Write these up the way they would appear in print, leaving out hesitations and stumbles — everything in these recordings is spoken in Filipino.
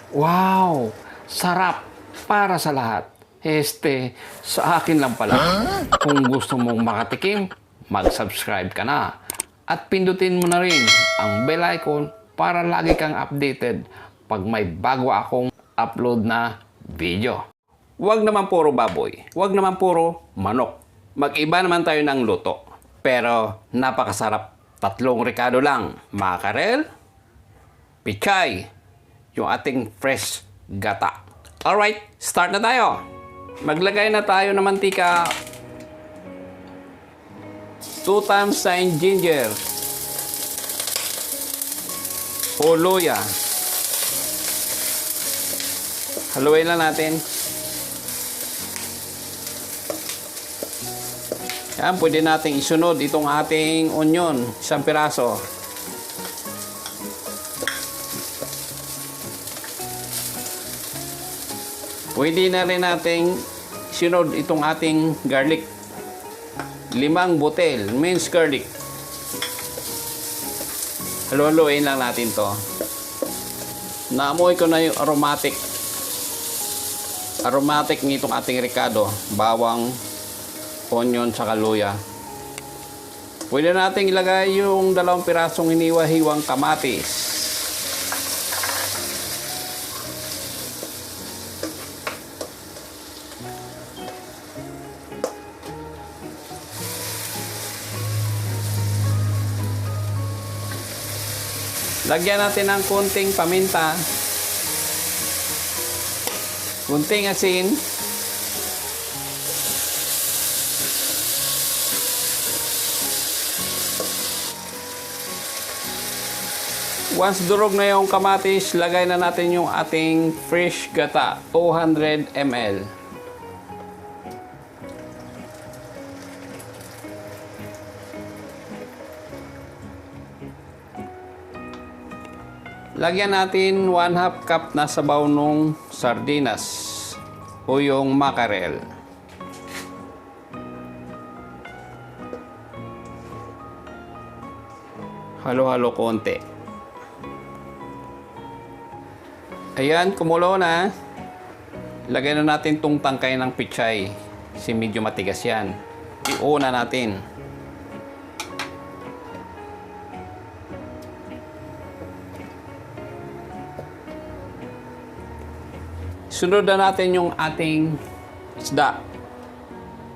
Wow! Sarap para sa lahat. Sa akin lang pala. Kung gusto mong makatikim, mag-subscribe ka na. At pindutin mo na rin ang bell icon para lagi kang updated pag may bago akong upload na video. Huwag naman puro baboy. Huwag naman puro manok. Mag-iba naman tayo ng luto. Pero napakasarap. 3 rekado lang. Mackerel, pichay, yung ating fresh gata. Alright, start na tayo. Maglagay na tayo ng mantika. 2 times sine ginger. O luya. Haluin lang natin. Yan, pwede nating isunod itong ating onion, 1 piraso. Pwede na rin nating isunod itong ating garlic. 5 butil, minced garlic. Halu-haluin lang natin to. Naamoy ko na yung aromatic. Aromatic nitong ating rekado. Bawang, onion, saka luya. Pwede nating ilagay yung 2 pirasong hiniwa-hiwang kamatis. Lagyan natin ng kunting paminta, kunting asin, once durog na yung kamatis, lagay na natin yung ating fresh gata, 200 ml. Lagyan natin 1/2 cup na sabaw ng sardinas o yung mackerel. Halo-halo konti. Ayan, kumulo na. Lagyan na natin tong tangkay ng pichay. Kasi medyo matigas yan. Iuna natin. Sunod na natin yung ating isda.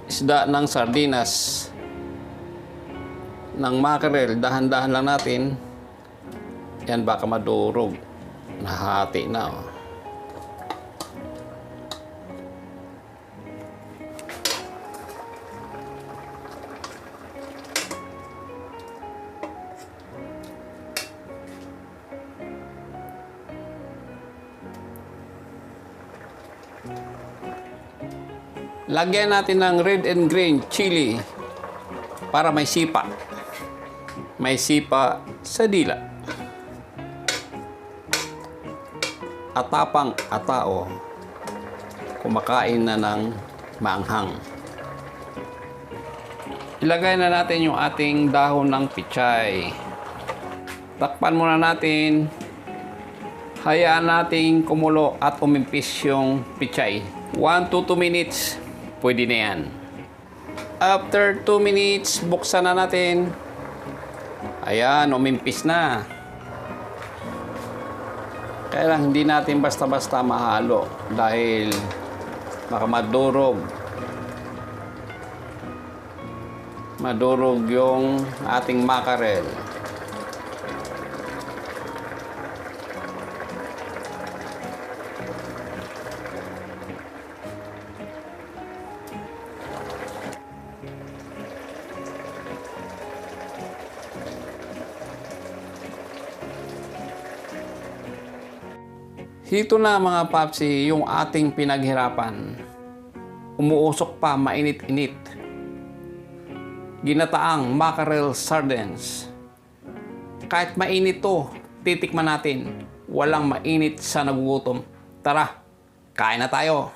Isda ng sardinas. Ng mackerel. Dahan-dahan lang natin. Yan, baka madurog. Nahati na. Oh. Lagyan natin ng red and green chili para may sipa. May sipa sa dila. Atapang atao, kumakain na ng maanghang. Ilagay na natin yung ating dahon ng pichay. Takpan muna natin. Hayaan natin kumulo at umimpis yung pichay. 1 to 2 minutes. Pwede na yan. After 2 minutes, buksan na natin. Ayan, umimpis na. Kaya lang, hindi natin basta-basta mahalo dahil baka madurog. Madurog yung ating mackerel. Dito na mga papsi, yung ating pinaghirapan. Umuusok pa, mainit-init. Ginataang mackerel sardines. Kahit mainit to, titikman natin. Walang mainit sa nagugutom. Tara, kain na tayo.